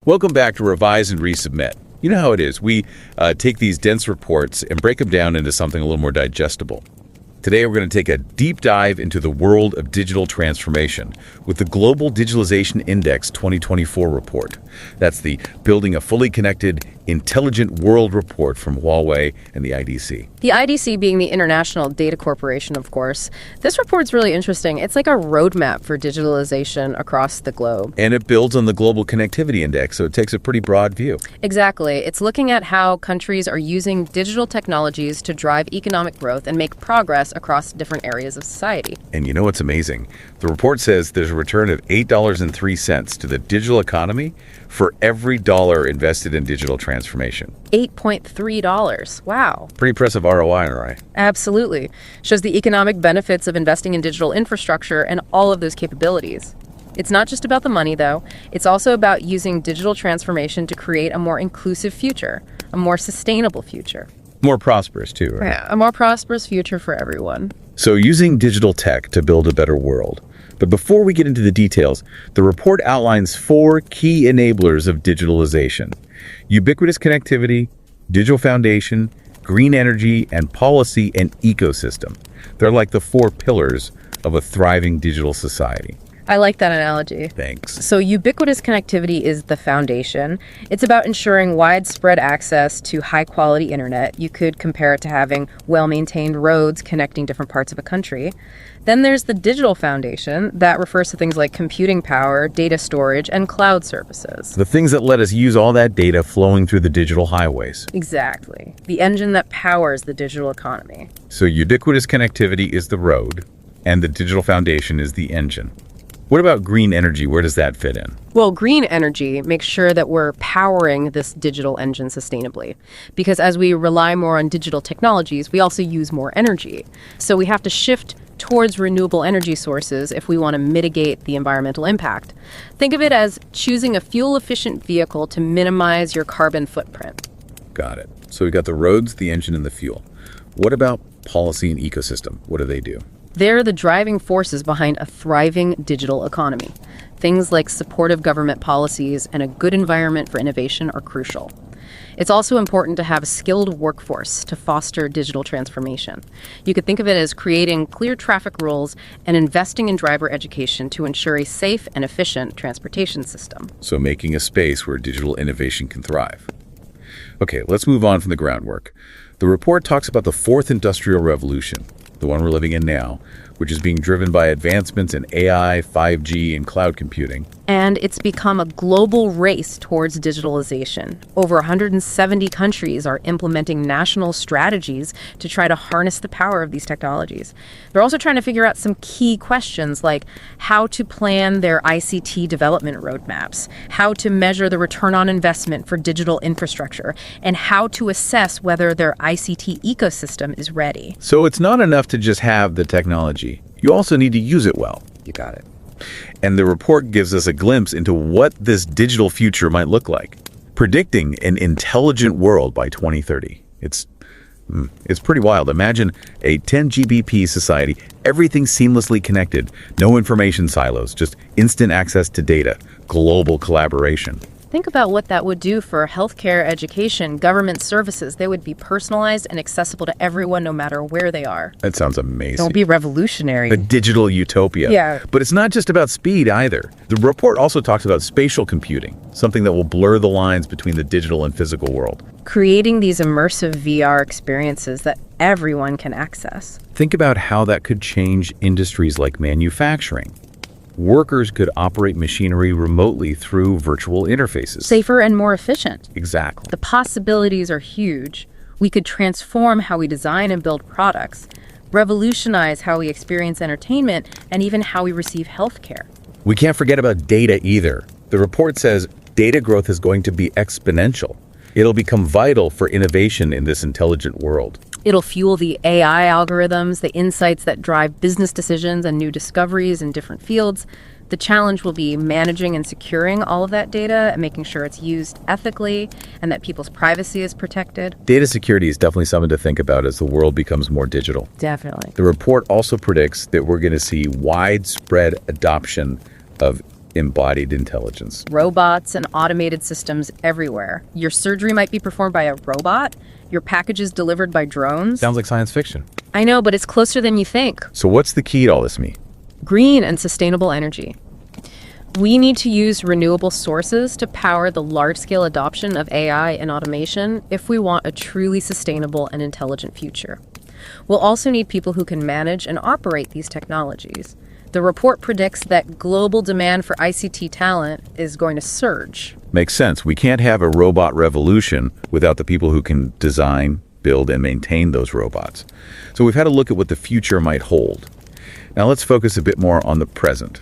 Welcome back to Revise and Resubmit. You know how it is. We take these dense reports and break them down into something a little more digestible. Today, we're going to take a deep dive into the world of digital transformation with the Global Digitalization Index 2024 report. That's the Building a Fully Connected, Intelligent World report from Huawei and the IDC. The IDC being the International Data Corporation, of course. This report's really interesting. It's like a roadmap for digitalization across the globe. And it builds on the Global Connectivity Index, so it takes a pretty broad view. Exactly. It's looking at how countries are using digital technologies to drive economic growth and make progress across different areas of society. And you know what's amazing? The report says there's a return of $8.03 to the digital economy for every dollar invested in digital transformation. $8.3. Wow. Pretty impressive ROI, right? Absolutely. Shows the economic benefits of investing in digital infrastructure and all of those capabilities. It's not just about the money, though. It's also about using digital transformation to create a more inclusive future, a more sustainable future. More prosperous, too, right? Yeah, a more prosperous future for everyone. So using digital tech to build a better world. But before we get into the details, the report outlines 4 key enablers of digitalization: ubiquitous connectivity, digital foundation, green energy, and policy and ecosystem. They're like the 4 pillars of a thriving digital society. I like that analogy. Thanks. So ubiquitous connectivity is the foundation. It's about ensuring widespread access to high-quality internet. You could compare it to having well-maintained roads connecting different parts of a country. Then there's the digital foundation that refers to things like computing power, data storage, and cloud services. The things that let us use all that data flowing through the digital highways. Exactly. The engine that powers the digital economy. So ubiquitous connectivity is the road, and the digital foundation is the engine. What about green energy? Where does that fit in? Well, green energy makes sure that we're powering this digital engine sustainably. Because as we rely more on digital technologies, we also use more energy. So we have to shift towards renewable energy sources if we want to mitigate the environmental impact. Think of it as choosing a fuel-efficient vehicle to minimize your carbon footprint. Got it. So we got the roads, the engine, and the fuel. What about policy and ecosystem? What do they do? They're the driving forces behind a thriving digital economy. Things like supportive government policies and a good environment for innovation are crucial. It's also important to have a skilled workforce to foster digital transformation. You could think of it as creating clear traffic rules and investing in driver education to ensure a safe and efficient transportation system. So making a space where digital innovation can thrive. Okay, let's move on from the groundwork. The report talks about the 4th industrial revolution, the one we're living in now, which is being driven by advancements in AI, 5G, and cloud computing. And it's become a global race towards digitalization. Over 170 countries are implementing national strategies to try to harness the power of these technologies. They're also trying to figure out some key questions like how to plan their ICT development roadmaps, how to measure the return on investment for digital infrastructure, and how to assess whether their ICT ecosystem is ready. So it's not enough to just have the technology. You also need to use it well. You got it. And the report gives us a glimpse into what this digital future might look like, predicting an intelligent world by 2030. It's pretty wild. Imagine a 10 Gbp society, everything seamlessly connected, no information silos, just instant access to data, global collaboration. Think about what that would do for healthcare, education, government services. They would be personalized and accessible to everyone no matter where they are. That sounds amazing. Don't be revolutionary. A digital utopia. Yeah. But it's not just about speed either. The report also talks about spatial computing, something that will blur the lines between the digital and physical world. Creating these immersive VR experiences that everyone can access. Think about how that could change industries like manufacturing. Workers could operate machinery remotely through virtual interfaces. Safer and more efficient. Exactly. The possibilities are huge. We could transform how we design and build products, revolutionize how we experience entertainment, and even how we receive healthcare. We can't forget about data either. The report says data growth is going to be exponential. It'll become vital for innovation in this intelligent world. It'll fuel the AI algorithms, the insights that drive business decisions and new discoveries in different fields. The challenge will be managing and securing all of that data and making sure it's used ethically and that people's privacy is protected. Data security is definitely something to think about as the world becomes more digital. Definitely. The report also predicts that we're going to see widespread adoption of Embodied intelligence. Robots and automated systems everywhere. Your surgery might be performed by a robot. Your packages delivered by drones. Sounds like science fiction. I know, but it's closer than you think. So what's the key to all this, Me? Green and sustainable energy. We need to use renewable sources to power the large-scale adoption of AI and automation if we want a truly sustainable and intelligent future. We'll also need people who can manage and operate these technologies. The report predicts that global demand for ICT talent is going to surge. Makes sense. We can't have a robot revolution without the people who can design, build, and maintain those robots. So we've had a look at what the future might hold. Now let's focus a bit more on the present.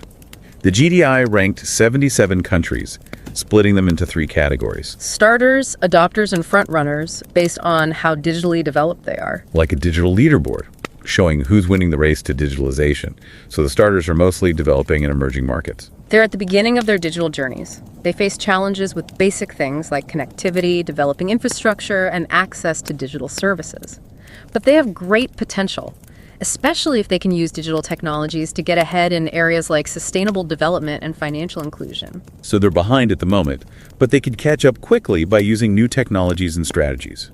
The GDI ranked 77 countries, splitting them into 3 categories. Starters, adopters, and frontrunners based on how digitally developed they are. Like a digital leaderboard, showing who's winning the race to digitalization. So the starters are mostly developing and emerging markets. They're at the beginning of their digital journeys. They face challenges with basic things like connectivity, developing infrastructure, and access to digital services. But they have great potential, especially if they can use digital technologies to get ahead in areas like sustainable development and financial inclusion. So they're behind at the moment, but they could catch up quickly by using new technologies and strategies.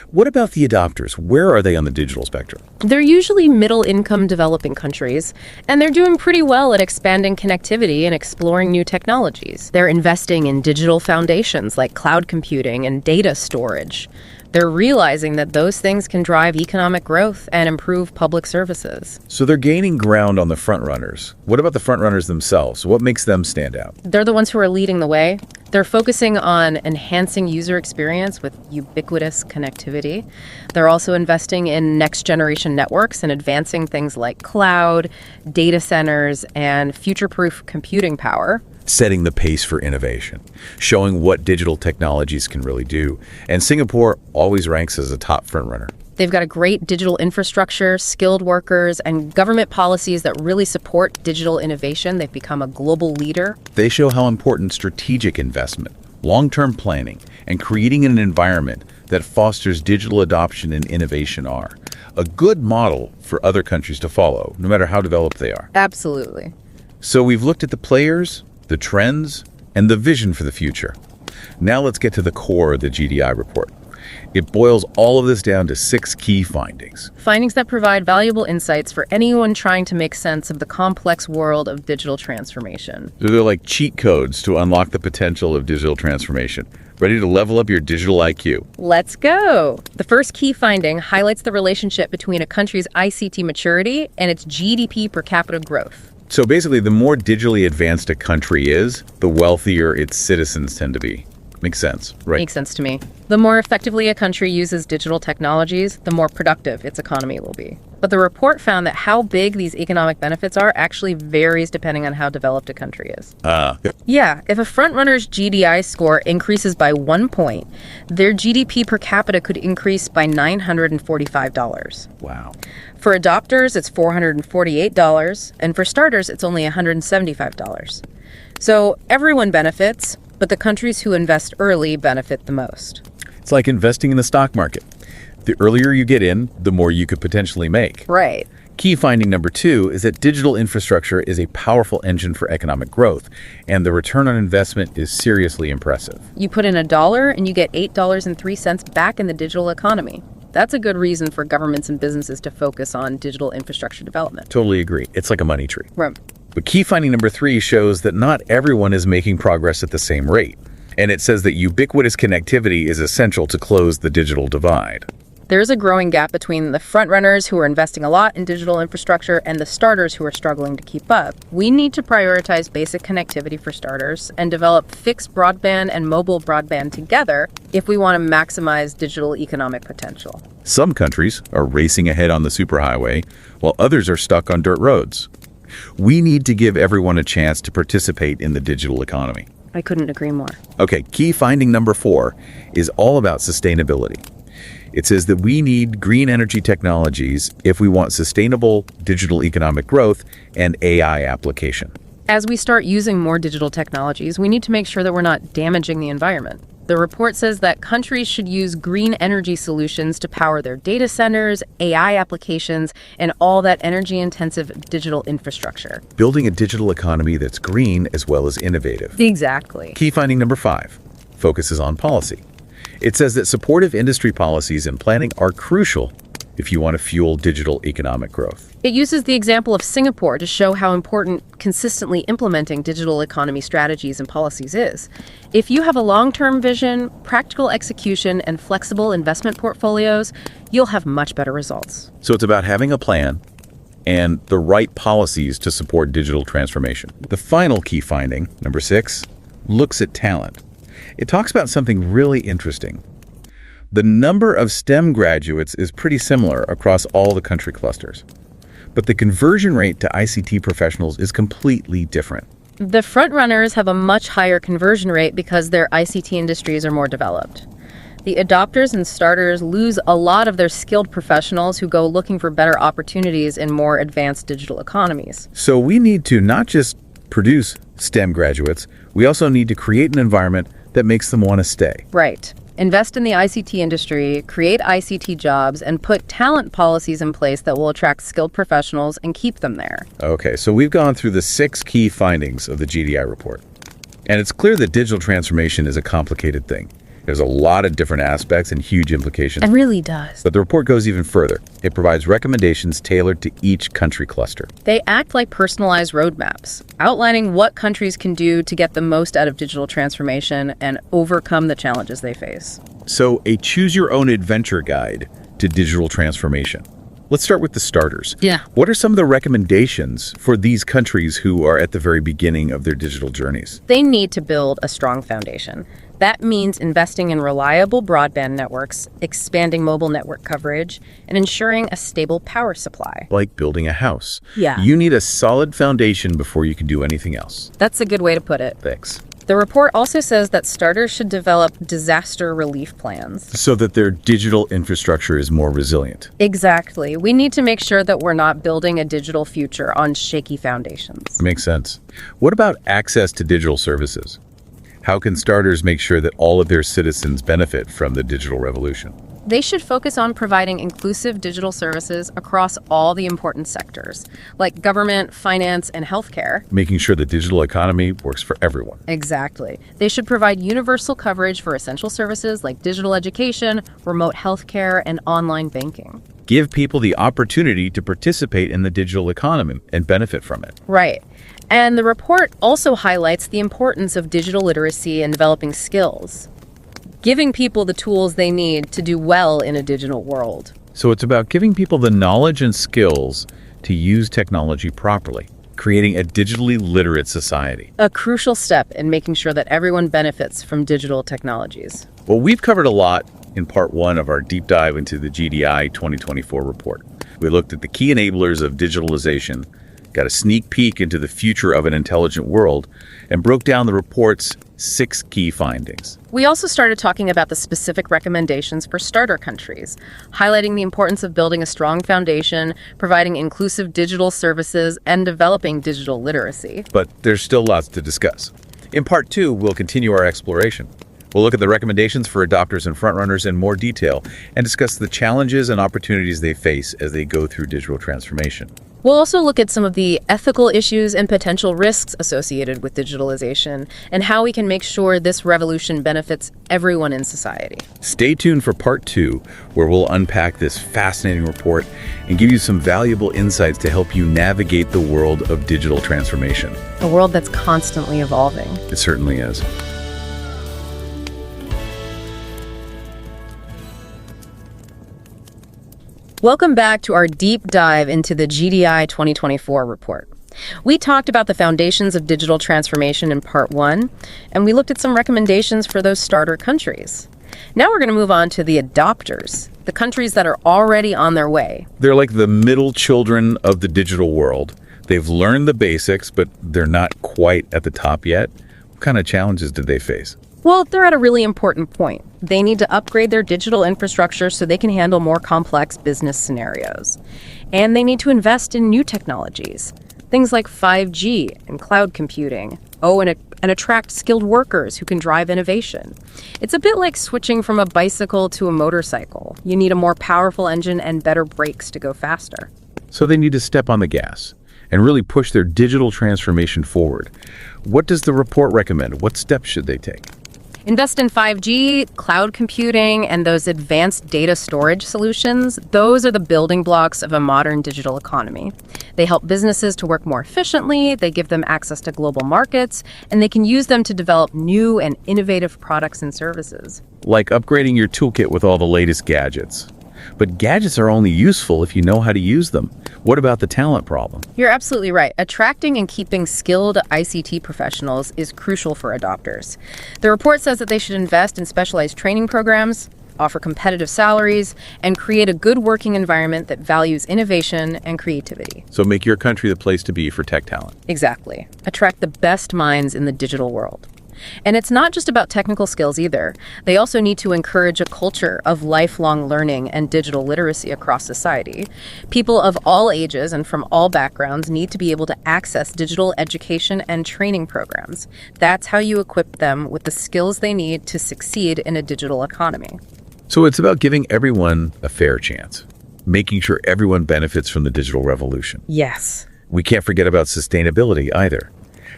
What about the adopters? Where are they on the digital spectrum? They're usually middle-income developing countries, and they're doing pretty well at expanding connectivity and exploring new technologies. They're investing in digital foundations like cloud computing and data storage. They're realizing that those things can drive economic growth and improve public services. So they're gaining ground on the frontrunners. What about the frontrunners themselves? What makes them stand out? They're the ones who are leading the way. They're focusing on enhancing user experience with ubiquitous connectivity. They're also investing in next-generation networks and advancing things like cloud, data centers, and future-proof computing power. Setting the pace for innovation, showing what digital technologies can really do. And Singapore always ranks as a top frontrunner. They've got a great digital infrastructure, skilled workers, and government policies that really support digital innovation. They've become a global leader. They show how important strategic investment, long-term planning, and creating an environment that fosters digital adoption and innovation are. A good model for other countries to follow, no matter how developed they are. Absolutely. So we've looked at the players, the trends, and the vision for the future. Now let's get to the core of the GDI report. It boils all of this down to 6 key findings. Findings that provide valuable insights for anyone trying to make sense of the complex world of digital transformation. So they're like cheat codes to unlock the potential of digital transformation. Ready to level up your digital IQ? Let's go! The first key finding highlights the relationship between a country's ICT maturity and its GDP per capita growth. So basically, the more digitally advanced a country is, the wealthier its citizens tend to be. Makes sense, right? Makes sense to me. The more effectively a country uses digital technologies, the more productive its economy will be. But the report found that how big these economic benefits are actually varies depending on how developed a country is. Yeah, if a frontrunner's GDI score increases by 1 point, their GDP per capita could increase by $945. Wow. For adopters, it's $448, and for starters, it's only $175. So everyone benefits, but the countries who invest early benefit the most. It's like investing in the stock market. The earlier you get in, the more you could potentially make. Right. Key finding number 2 is that digital infrastructure is a powerful engine for economic growth, and the return on investment is seriously impressive. You put in $1 and you get $8.03 back in the digital economy. That's a good reason for governments and businesses to focus on digital infrastructure development. Totally agree. It's like a money tree. Right. But key finding number 3 shows that not everyone is making progress at the same rate. And it says that ubiquitous connectivity is essential to close the digital divide. There's a growing gap between the frontrunners who are investing a lot in digital infrastructure and the starters who are struggling to keep up. We need to prioritize basic connectivity for starters and develop fixed broadband and mobile broadband together if we want to maximize digital economic potential. Some countries are racing ahead on the superhighway, while others are stuck on dirt roads. We need to give everyone a chance to participate in the digital economy. I couldn't agree more. Okay, key finding number 4 is all about sustainability. It says that we need green energy technologies if we want sustainable digital economic growth and AI application. As we start using more digital technologies, we need to make sure that we're not damaging the environment. The report says that countries should use green energy solutions to power their data centers, AI applications, and all that energy-intensive digital infrastructure. Building a digital economy that's green as well as innovative. Exactly. Key finding number 5 focuses on policy. It says that supportive industry policies and planning are crucial if you want to fuel digital economic growth. It uses the example of Singapore to show how important consistently implementing digital economy strategies and policies is. If you have a long-term vision, practical execution, and flexible investment portfolios, you'll have much better results. So it's about having a plan and the right policies to support digital transformation. The final key finding, number 6, looks at talent. It talks about something really interesting. The number of STEM graduates is pretty similar across all the country clusters, but the conversion rate to ICT professionals is completely different. The Frontrunners have a much higher conversion rate because their ICT industries are more developed. The adopters and starters lose a lot of their skilled professionals who go looking for better opportunities in more advanced digital economies. So we need to not just produce STEM graduates, we also need to create an environment that makes them want to stay. Right. Invest in the ICT industry, create ICT jobs, and put talent policies in place that will attract skilled professionals and keep them there. Okay, so we've gone through the 6 key findings of the GDI report. And it's clear that digital transformation is a complicated thing. There's a lot of different aspects and huge implications. It really does. But the report goes even further. It provides recommendations tailored to each country cluster. They act like personalized roadmaps, outlining what countries can do to get the most out of digital transformation and overcome the challenges they face. So a choose-your-own-adventure guide to digital transformation. Let's start with the starters. Yeah. What are some of the recommendations for these countries who are at the very beginning of their digital journeys? They need to build a strong foundation. That means investing in reliable broadband networks, expanding mobile network coverage, and ensuring a stable power supply. Like building a house. Yeah. You need a solid foundation before you can do anything else. That's a good way to put it. Thanks. The report also says that starters should develop disaster relief plans. So that their digital infrastructure is more resilient. Exactly. We need to make sure that we're not building a digital future on shaky foundations. Makes sense. What about access to digital services? How can starters make sure that all of their citizens benefit from the digital revolution? They should focus on providing inclusive digital services across all the important sectors, like government, finance, and healthcare. Making sure the digital economy works for everyone. Exactly. They should provide universal coverage for essential services like digital education, remote healthcare, and online banking. Give people the opportunity to participate in the digital economy and benefit from it. Right. And the report also highlights the importance of digital literacy and developing skills, giving people the tools they need to do well in a digital world. So it's about giving people the knowledge and skills to use technology properly, creating a digitally literate society. A crucial step in making sure that everyone benefits from digital technologies. Well, we've covered a lot in part 1 of our deep dive into the GDI 2024 report. We looked at the key enablers of digitalization, got a sneak peek into the future of an intelligent world, and broke down the report's 6 key findings. We also started talking about the specific recommendations for starter countries, highlighting the importance of building a strong foundation, providing inclusive digital services, and developing digital literacy. But there's still lots to discuss. In part 2, we'll continue our exploration. We'll look at the recommendations for adopters and frontrunners in more detail and discuss the challenges and opportunities they face as they go through digital transformation. We'll also look at some of the ethical issues and potential risks associated with digitalization and how we can make sure this revolution benefits everyone in society. Stay tuned for part 2, where we'll unpack this fascinating report and give you some valuable insights to help you navigate the world of digital transformation. A world that's constantly evolving. It certainly is. Welcome back to our deep dive into the GDI 2024 report. We talked about the foundations of digital transformation in part 1, and we looked at some recommendations for those starter countries. Now we're going to move on to the adopters, the countries that are already on their way. They're like the middle children of the digital world. They've learned the basics, but they're not quite at the top yet. What kind of challenges did they face? Well, they're at a really important point. They need to upgrade their digital infrastructure so they can handle more complex business scenarios. And they need to invest in new technologies, things like 5G and cloud computing. Oh, and and attract skilled workers who can drive innovation. It's a bit like switching from a bicycle to a motorcycle. You need a more powerful engine and better brakes to go faster. So they need to step on the gas and really push their digital transformation forward. What does the report recommend? What steps should they take? Invest in 5G, cloud computing, and those advanced data storage solutions. Those are the building blocks of a modern digital economy. They help businesses to work more efficiently, they give them access to global markets, and they can use them to develop new and innovative products and services. Like upgrading your toolkit with all the latest gadgets. But gadgets are only useful if you know how to use them. What about the talent problem? You're absolutely right. Attracting and keeping skilled ICT professionals is crucial for adopters. The report says that they should invest in specialized training programs, offer competitive salaries, and create a good working environment that values innovation and creativity. So make your country the place to be for tech talent. Exactly. Attract the best minds in the digital world. And it's not just about technical skills either. They also need to encourage a culture of lifelong learning and digital literacy across society. People of all ages and from all backgrounds need to be able to access digital education and training programs. That's how you equip them with the skills they need to succeed in a digital economy. So it's about giving everyone a fair chance, making sure everyone benefits from the digital revolution. Yes. We can't forget about sustainability either.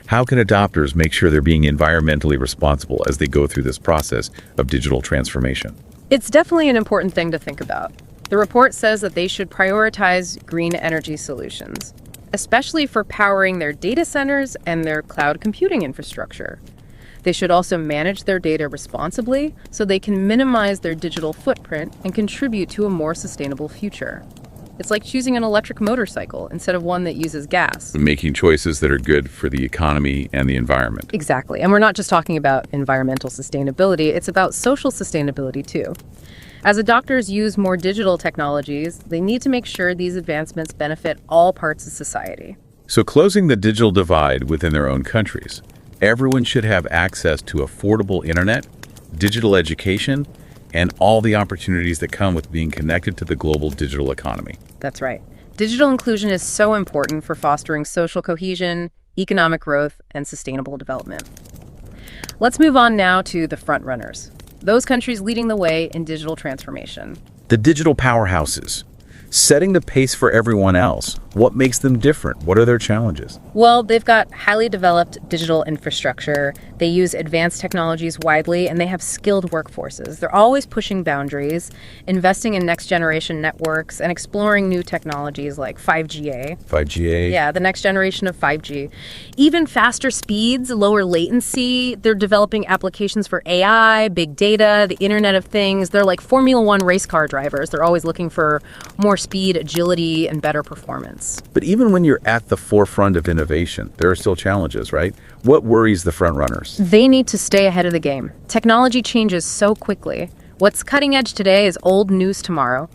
How can adopters make sure they're being environmentally responsible as they go through this process of digital transformation? It's definitely an important thing to think about. The report says that they should prioritize green energy solutions, especially for powering their data centers and their cloud computing infrastructure. They should also manage their data responsibly so they can minimize their digital footprint and contribute to a more sustainable future. It's like choosing an electric motorcycle instead of one that uses gas. Making choices that are good for the economy and the environment. Exactly. And we're not just talking about environmental sustainability, it's about social sustainability too. As adopters use more digital technologies, they need to make sure these advancements benefit all parts of society. So closing the digital divide within their own countries, everyone should have access to affordable internet, digital education, and all the opportunities that come with being connected to the global digital economy. That's right. Digital inclusion is so important for fostering social cohesion, economic growth, and sustainable development. Let's move on now to the frontrunners, those countries leading the way in digital transformation. The digital powerhouses, setting the pace for everyone else. What makes them different? What are their challenges? Well, they've got highly developed digital infrastructure. They use advanced technologies widely, and they have skilled workforces. They're always pushing boundaries, investing in next-generation networks, and exploring new technologies like 5G. 5G? Yeah, the next generation of 5G. Even faster speeds, lower latency. They're developing applications for AI, big data, the Internet of Things. They're like Formula One race car drivers. They're always looking for more speed, agility, and better performance. But even when you're at the forefront of innovation, there are still challenges, right? What worries the front runners? They need to stay ahead of the game. Technology changes so quickly. What's cutting edge today is old news tomorrow.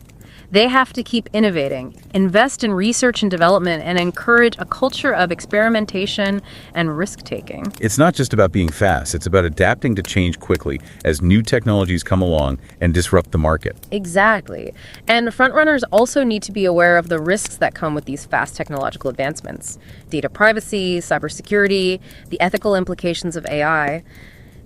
They have to keep innovating, invest in research and development, and encourage a culture of experimentation and risk-taking. It's not just about being fast. It's about adapting to change quickly as new technologies come along and disrupt the market. Exactly. And frontrunners also need to be aware of the risks that come with these fast technological advancements. Data privacy, cybersecurity, the ethical implications of AI.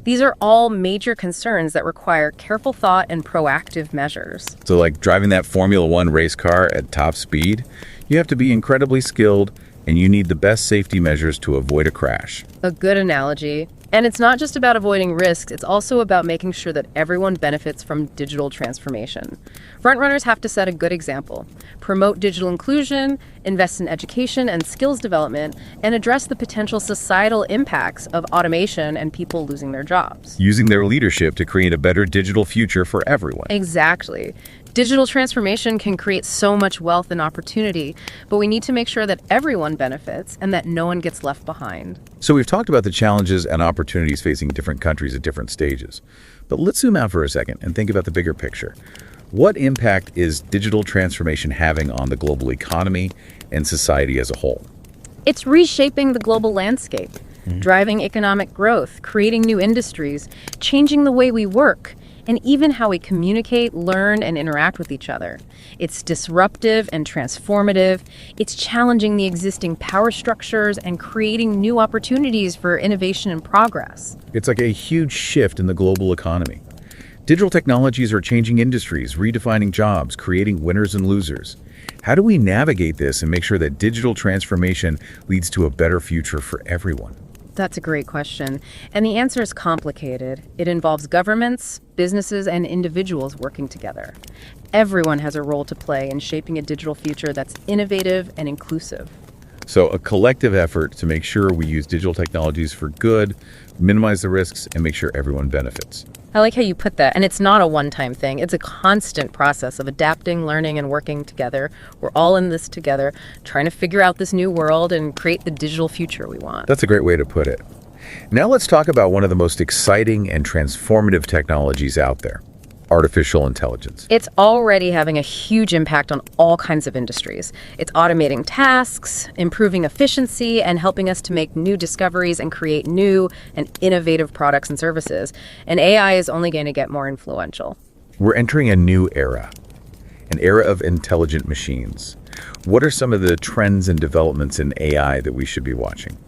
These are all major concerns that require careful thought and proactive measures. So like driving that Formula One race car at top speed, you have to be incredibly skilled and you need the best safety measures to avoid a crash. A good analogy. And it's not just about avoiding risks, it's also about making sure that everyone benefits from digital transformation. Frontrunners have to set a good example, promote digital inclusion, invest in education and skills development, and address the potential societal impacts of automation and people losing their jobs. Using their leadership to create a better digital future for everyone. Exactly. Digital transformation can create so much wealth and opportunity, but we need to make sure that everyone benefits and that no one gets left behind. So we've talked about the challenges and opportunities facing different countries at different stages. But let's zoom out for a second and think about the bigger picture. What impact is digital transformation having on the global economy and society as a whole? It's reshaping the global landscape, driving economic growth, creating new industries, changing the way we work, and even how we communicate, learn, and interact with each other. It's disruptive and transformative. It's challenging the existing power structures and creating new opportunities for innovation and progress. It's like a huge shift in the global economy. Digital technologies are changing industries, redefining jobs, creating winners and losers. How do we navigate this and make sure that digital transformation leads to a better future for everyone? That's a great question. And the answer is complicated. It involves governments, businesses, and individuals working together. Everyone has a role to play in shaping a digital future that's innovative and inclusive. So a collective effort to make sure we use digital technologies for good, minimize the risks, and make sure everyone benefits. I like how you put that. And it's not a one-time thing. It's a constant process of adapting, learning, and working together. We're all in this together, trying to figure out this new world and create the digital future we want. That's a great way to put it. Now let's talk about one of the most exciting and transformative technologies out there: artificial intelligence. It's already having a huge impact on all kinds of industries. It's automating tasks, improving efficiency, and helping us to make new discoveries and create new and innovative products and services. And AI is only going to get more influential. We're entering a new era, an era of intelligent machines. What are some of the trends and developments in AI that we should be watching?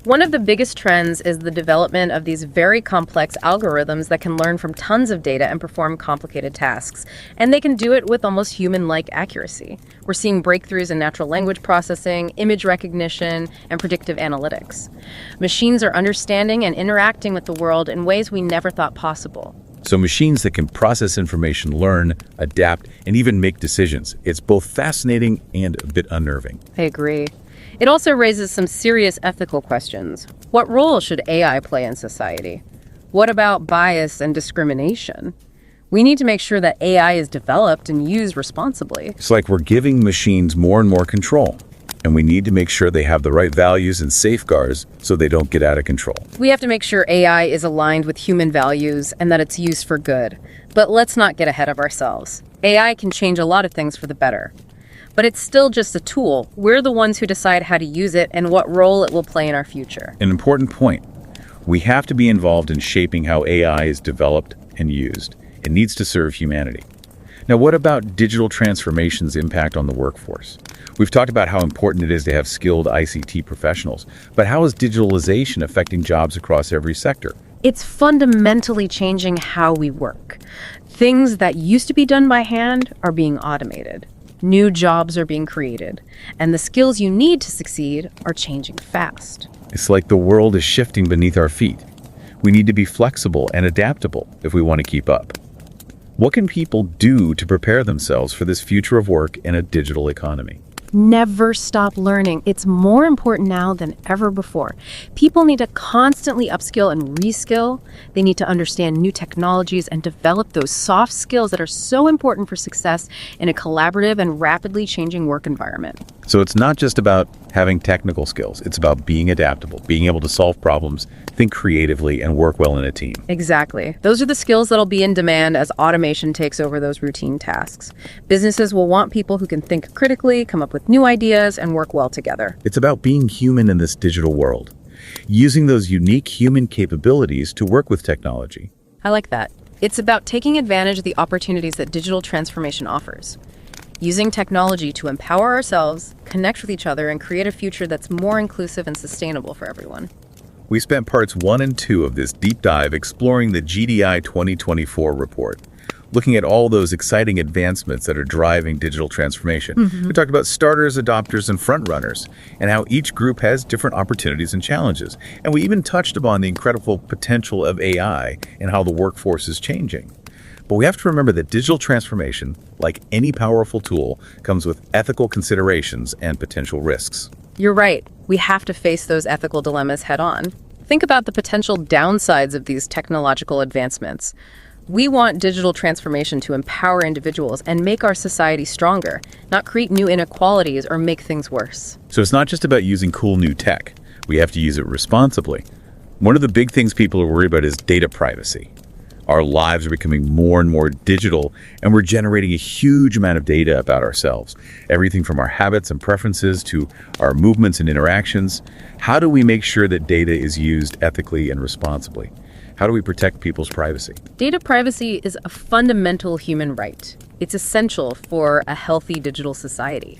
One of the biggest trends is the development of these very complex algorithms that can learn from tons of data and perform complicated tasks. And they can do it with almost human-like accuracy. We're seeing breakthroughs in natural language processing, image recognition, and predictive analytics. Machines are understanding and interacting with the world in ways we never thought possible. So machines that can process information, learn, adapt, and even make decisions. It's both fascinating and a bit unnerving. I agree. It also raises some serious ethical questions. What role should AI play in society? What about bias and discrimination? We need to make sure that AI is developed and used responsibly. It's like we're giving machines more and more control, and we need to make sure they have the right values and safeguards so they don't get out of control. We have to make sure AI is aligned with human values and that it's used for good. But let's not get ahead of ourselves. AI can change a lot of things for the better. But it's still just a tool. We're the ones who decide how to use it and what role it will play in our future. An important point. We have to be involved in shaping how AI is developed and used. It needs to serve humanity. Now, what about digital transformation's impact on the workforce? We've talked about how important it is to have skilled ICT professionals, but how is digitalization affecting jobs across every sector? It's fundamentally changing how we work. Things that used to be done by hand are being automated. New jobs are being created, and the skills you need to succeed are changing fast. It's like the world is shifting beneath our feet. We need to be flexible and adaptable if we want to keep up. What can people do to prepare themselves for this future of work in a digital economy? Never stop learning. It's more important now than ever before. People need to constantly upskill and reskill. They need to understand new technologies and develop those soft skills that are so important for success in a collaborative and rapidly changing work environment. So it's not just about having technical skills. It's about being adaptable, being able to solve problems, think creatively, and work well in a team. Exactly. Those are the skills that'll be in demand as automation takes over those routine tasks. Businesses will want people who can think critically, come up with new ideas, and work well together. It's about being human in this digital world, using those unique human capabilities to work with technology. I like that. It's about taking advantage of the opportunities that digital transformation offers. Using technology to empower ourselves, connect with each other, and create a future that's more inclusive and sustainable for everyone. We spent parts 1 and 2 of this deep dive exploring the GDI 2024 report, looking at all those exciting advancements that are driving digital transformation. We talked about starters, adopters, and frontrunners, and how each group has different opportunities and challenges. And we even touched upon the incredible potential of AI and how the workforce is changing. But we have to remember that digital transformation, like any powerful tool, comes with ethical considerations and potential risks. You're right. We have to face those ethical dilemmas head on. Think about the potential downsides of these technological advancements. We want digital transformation to empower individuals and make our society stronger, not create new inequalities or make things worse. So it's not just about using cool new tech. We have to use it responsibly. One of the big things people are worried about is data privacy. Our lives are becoming more and more digital, and we're generating a huge amount of data about ourselves. Everything from our habits and preferences to our movements and interactions. How do we make sure that data is used ethically and responsibly? How do we protect people's privacy? Data privacy is a fundamental human right. It's essential for a healthy digital society.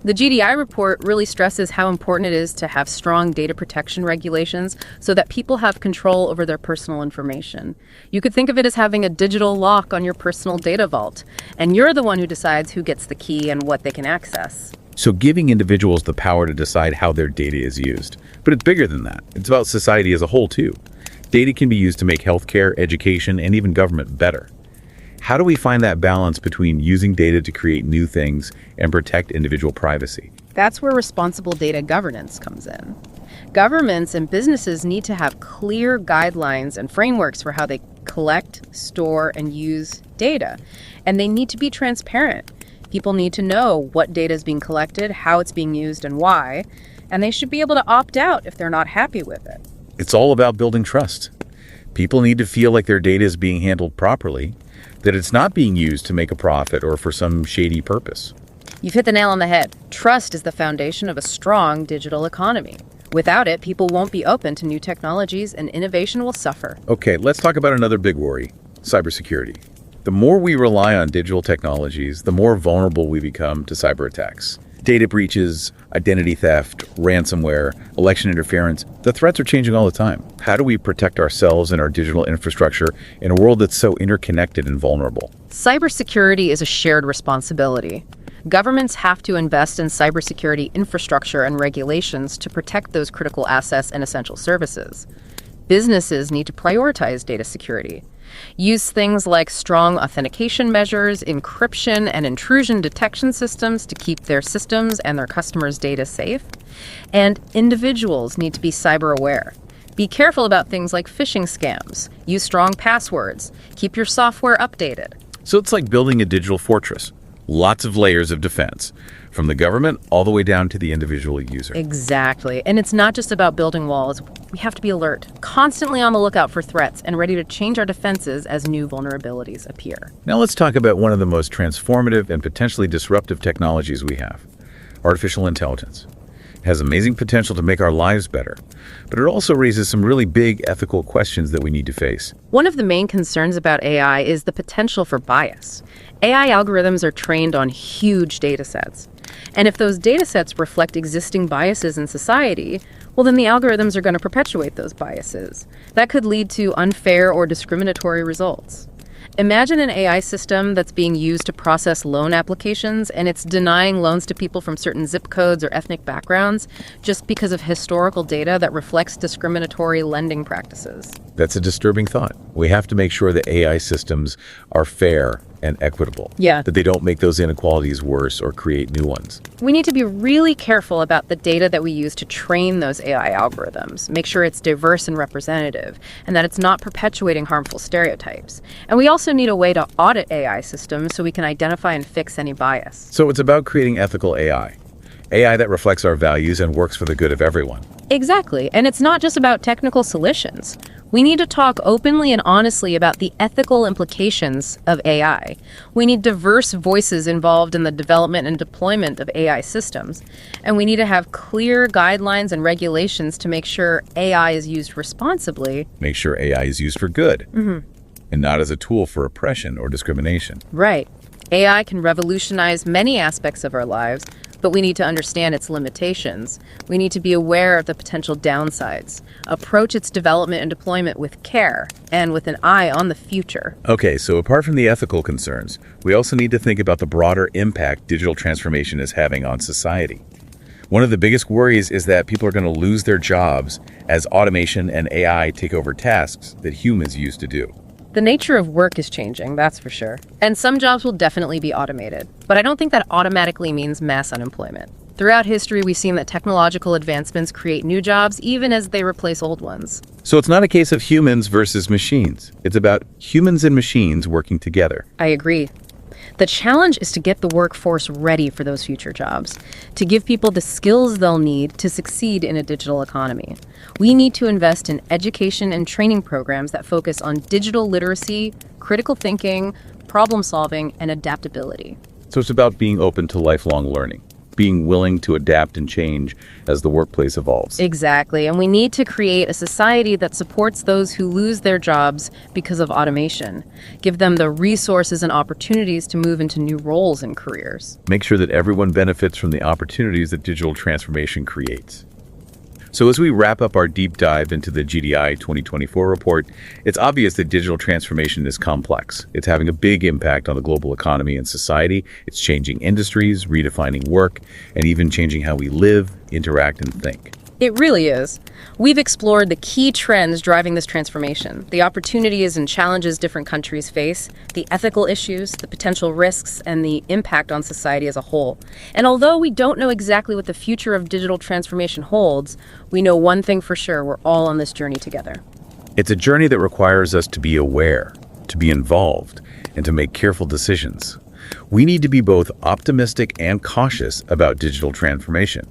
The GDI report really stresses how important it is to have strong data protection regulations so that people have control over their personal information. You could think of it as having a digital lock on your personal data vault, and you're the one who decides who gets the key and what they can access. So giving individuals the power to decide how their data is used. But it's bigger than that. It's about society as a whole, too. Data can be used to make healthcare, education, and even government better. How do we find that balance between using data to create new things and protect individual privacy? That's where responsible data governance comes in. Governments and businesses need to have clear guidelines and frameworks for how they collect, store, and use data. And they need to be transparent. People need to know what data is being collected, how it's being used, and why. And they should be able to opt out if they're not happy with it. It's all about building trust. People need to feel like their data is being handled properly, that it's not being used to make a profit or for some shady purpose. You've hit the nail on the head. Trust is the foundation of a strong digital economy. Without it, people won't be open to new technologies and innovation will suffer. Okay, let's talk about another big worry, cybersecurity. The more we rely on digital technologies, the more vulnerable we become to cyber attacks. Data breaches, identity theft, ransomware, election interference, the threats are changing all the time. How do we protect ourselves and our digital infrastructure in a world that's so interconnected and vulnerable? Cybersecurity is a shared responsibility. Governments have to invest in cybersecurity infrastructure and regulations to protect those critical assets and essential services. Businesses need to prioritize data security. Use things like strong authentication measures, encryption, and intrusion detection systems to keep their systems and their customers' data safe. And individuals need to be cyber aware. Be careful about things like phishing scams. Use strong passwords. Keep your software updated. So it's like building a digital fortress. Lots of layers of defense, from the government all the way down to the individual user. Exactly. And it's not just about building walls. We have to be alert, constantly on the lookout for threats, and ready to change our defenses as new vulnerabilities appear. Now let's talk about one of the most transformative and potentially disruptive technologies we have, artificial intelligence. It has amazing potential to make our lives better, but it also raises some really big ethical questions that we need to face. One of the main concerns about AI is the potential for bias. AI algorithms are trained on huge data sets. And if those data sets reflect existing biases in society, well, then the algorithms are going to perpetuate those biases. That could lead to unfair or discriminatory results. Imagine an AI system that's being used to process loan applications and it's denying loans to people from certain zip codes or ethnic backgrounds just because of historical data that reflects discriminatory lending practices. That's a disturbing thought. We have to make sure that AI systems are fair and equitable. Yeah. That they don't make those inequalities worse or create new ones. We need to be really careful about the data that we use to train those AI algorithms, make sure it's diverse and representative, and that it's not perpetuating harmful stereotypes. And we also need a way to audit AI systems so we can identify and fix any bias. So it's about creating ethical AI. AI that reflects our values and works for the good of everyone. Exactly. And it's not just about technical solutions. We need to talk openly and honestly about the ethical implications of AI. We need diverse voices involved in the development and deployment of AI systems. And we need to have clear guidelines and regulations to make sure AI is used responsibly. Make sure AI is used for good and not as a tool for oppression or discrimination. Right. AI can revolutionize many aspects of our lives, but we need to understand its limitations. We need to be aware of the potential downsides, approach its development and deployment with care, and with an eye on the future. Okay, so apart from the ethical concerns, we also need to think about the broader impact digital transformation is having on society. One of the biggest worries is that people are going to lose their jobs as automation and AI take over tasks that humans used to do. The nature of work is changing, that's for sure. And some jobs will definitely be automated. But I don't think that automatically means mass unemployment. Throughout history, we've seen that technological advancements create new jobs even as they replace old ones. So it's not a case of humans versus machines. It's about humans and machines working together. I agree. The challenge is to get the workforce ready for those future jobs, to give people the skills they'll need to succeed in a digital economy. We need to invest in education and training programs that focus on digital literacy, critical thinking, problem solving, and adaptability. So it's about being open to lifelong learning, being willing to adapt and change as the workplace evolves. Exactly. And we need to create a society that supports those who lose their jobs because of automation. Give them the resources and opportunities to move into new roles and careers. Make sure that everyone benefits from the opportunities that digital transformation creates. So as we wrap up our deep dive into the GDI 2024 report, it's obvious that digital transformation is complex. It's having a big impact on the global economy and society. It's changing industries, redefining work, and even changing how we live, interact, and think. It really is. We've explored the key trends driving this transformation, the opportunities and challenges different countries face, the ethical issues, the potential risks, and the impact on society as a whole. And although we don't know exactly what the future of digital transformation holds, we know one thing for sure: we're all on this journey together. It's a journey that requires us to be aware, to be involved, and to make careful decisions. We need to be both optimistic and cautious about digital transformation.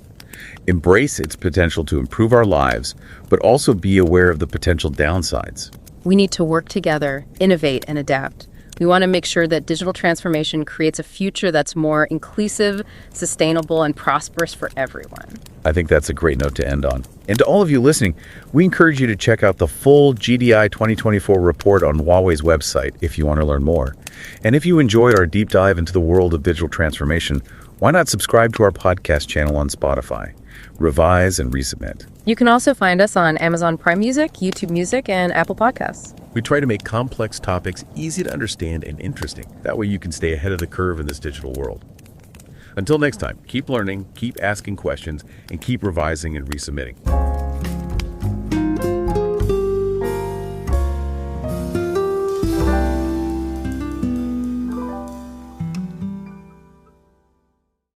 Embrace its potential to improve our lives, but also be aware of the potential downsides. We need to work together, innovate, and adapt. We want to make sure that digital transformation creates a future that's more inclusive, sustainable, and prosperous for everyone. I think that's a great note to end on. And to all of you listening, we encourage you to check out the full GDI 2024 report on Huawei's website if you want to learn more. And if you enjoyed our deep dive into the world of digital transformation, why not subscribe to our podcast channel on Spotify? Revise and resubmit. You can also find us on Amazon Prime Music, YouTube Music, and Apple Podcasts. We try to make complex topics easy to understand and interesting. That way you can stay ahead of the curve in this digital world. Until next time, keep learning, keep asking questions, and keep revising and resubmitting.